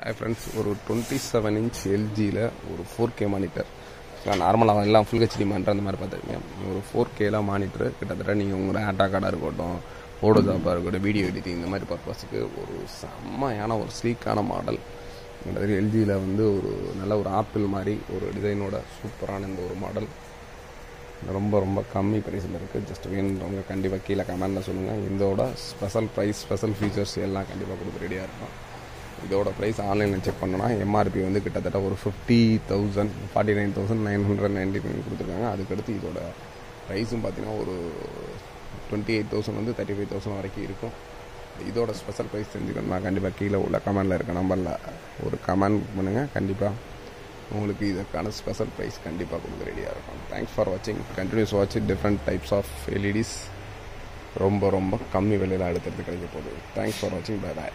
Hi friends, ஒரு 27 inch எல்ஜியில் ஒரு 4K monitor. நார்மலாக எல்லாம் ஃபுல் ஹெச்டி மானிட்டர் அந்த மாதிரி பார்த்துருக்கீங்க. ஒரு 4Kல மானிட்டர் கிட்டத்தட்ட நீங்கள் உங்களோட ஆட்டா கார்டாக இருக்கட்டும், ஃபோட்டோஷாப்பாக இருக்கட்டும், வீடியோ எடிட்டிங் இந்த மாதிரி பர்பஸுக்கு ஒரு செம்மையான ஒரு ஸ்லீக்கான மாடல். எல்ஜியில் வந்து ஒரு நல்ல ஒரு ஆப்பிள் மாதிரி ஒரு டிசைனோட சூப்பரான இந்த ஒரு மாடல் ரொம்ப ரொம்ப கம்மி ப்ரைஸில் இருக்குது. ஜஸ்ட் வேணுன்றவங்க கண்டிப்பாக கீழே கமெண்டில் சொல்லுங்கள். இதோட ஸ்பெஷல் ப்ரைஸ், ஸ்பெஷல் ஃபீச்சர்ஸ் எல்லாம் கண்டிப்பாக கொடுக்க ரெடியாக இருக்கும். இதோட ப்ரைஸ் ஆன்லைனில் செக் பண்ணோன்னா எம்ஆர்பி வந்து கிட்டத்தட்ட ஒரு 49,999 கொடுத்துருக்காங்க. அதுக்கடுத்து இதோட ப்ரைஸும் பார்த்தீங்கன்னா ஒரு 28,000 வந்து 35,000 வரைக்கும் இருக்கும். இதோட ஸ்பெஷல் ப்ரைஸ் தெரிஞ்சுக்கணும்னா கண்டிப்பாக கீழே உள்ள கமெண்டில் இருக்க நம்பரில் ஒரு கமெண்ட் பண்ணுங்கள். கண்டிப்பாக உங்களுக்கு இதற்கான ஸ்பெஷல் ப்ரைஸ் கண்டிப்பாக கொடுக்க ரெடியாக இருக்கும். தேங்க்ஸ் ஃபார் வாட்சிங். Continues watch different types of LEDs ரொம்ப ரொம்ப கம்மி விலையில் அடுத்தடுத்து கிடைக்க போகுது. தேங்க்ஸ் ஃபார் வாட்சிங். பை பாய்.